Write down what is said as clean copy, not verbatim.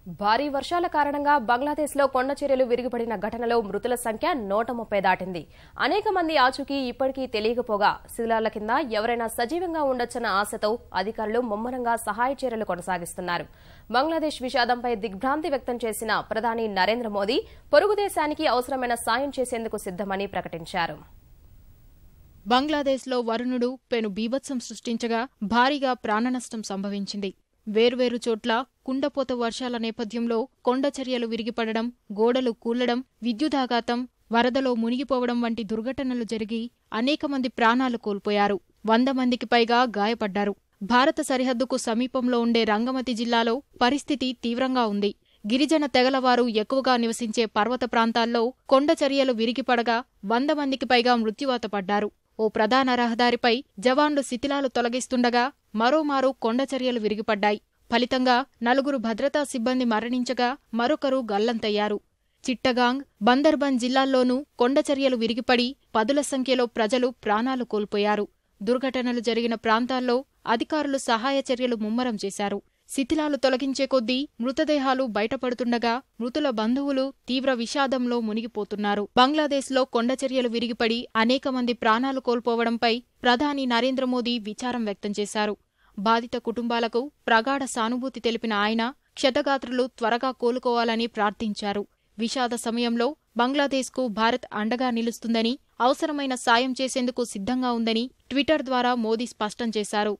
భారీ వర్షాల కారణంగా బంగ్లాదేశ్లో కొండ చర్యలు విరిగిపడిన ఘటనలో మృతుల సంఖ్య 130 దాటింది. అనేక మంది ఆచూకీ ఇప్పటికీ తెలియకపోగా శిథిలాల కింద ఎవరైనా సజీవంగా ఉండొచ్చన్న ఆశతో అధికారులు ముమ్మరంగా సహాయ చర్యలు కొనసాగిస్తున్నారు. బంగ్లాదేశ్ విషాదంపై దిగ్భ్రాంతి వ్యక్తం చేసిన ప్రధాని నరేంద్ర మోదీ పొరుగు దేశానికి అవసరమైన సాయం చేసేందుకు సిద్దమని ప్రకటించారు. బంగ్లాదేశ్లో వరుణుడు పెను బీభత్సం సృష్టించగా భారీగా ప్రాణనష్టం సంభవించింది. వేర్వేరు చోట్ల కుండపోత వర్షాల నేపథ్యంలో కొండచర్యలు విరిగిపడడం, గోడలు కూలడం, విద్యుదాఘాతం, వరదలో మునిగిపోవడం వంటి దుర్ఘటనలు జరిగి అనేక మంది ప్రాణాలు కోల్పోయారు. 100 మందికి పైగా గాయపడ్డారు. భారత సరిహద్దుకు సమీపంలో ఉండే రంగమతి జిల్లాలో పరిస్థితి తీవ్రంగా ఉంది. గిరిజన తెగలవారు ఎక్కువగా నివసించే పర్వత ప్రాంతాల్లో కొండచర్యలు విరిగిపడగా 100 మందికి పైగా మృత్యువాత పడ్డారు. ఓ ప్రధాన రహదారిపై జవాన్లు శిథిలాలు తొలగిస్తుండగా మరోమారు కొండచర్యలు విరిగిపడ్డాయి. ఫలితంగా 4 భద్రతా సిబ్బంది మరణించగా మరొకరు గల్లంతయ్యారు. చిట్టగాంగ్, బందర్బన్ జిల్లాల్లోనూ కొండచర్యలు విరిగిపడి పదుల సంఖ్యలో ప్రజలు ప్రాణాలు కోల్పోయారు. దుర్ఘటనలు జరిగిన ప్రాంతాల్లో అధికారులు సహాయ చర్యలు ముమ్మరం చేశారు. శిథిలాలు తొలగించే కొద్దీ మృతదేహాలు బయటపడుతుండగా మృతుల బంధువులు తీవ్ర విషాదంలో మునిగిపోతున్నారు. బంగ్లాదేశ్లో కొండచర్యలు విరిగిపడి అనేక మంది ప్రాణాలు కోల్పోవడంపై ప్రధాని నరేంద్ర మోదీ విచారం వ్యక్తం చేశారు. బాధిత కుటుంబాలకు ప్రగాఢ సానుభూతి తెలిపిన ఆయన క్షతగాత్రులు త్వరగా కోలుకోవాలని ప్రార్థించారు. విషాద సమయంలో బంగ్లాదేశ్కు భారత్ అండగా నిలుస్తుందని, అవసరమైన సాయం చేసేందుకు సిద్ధంగా ఉందని ట్విట్టర్ ద్వారా మోదీ స్పష్టం చేశారు.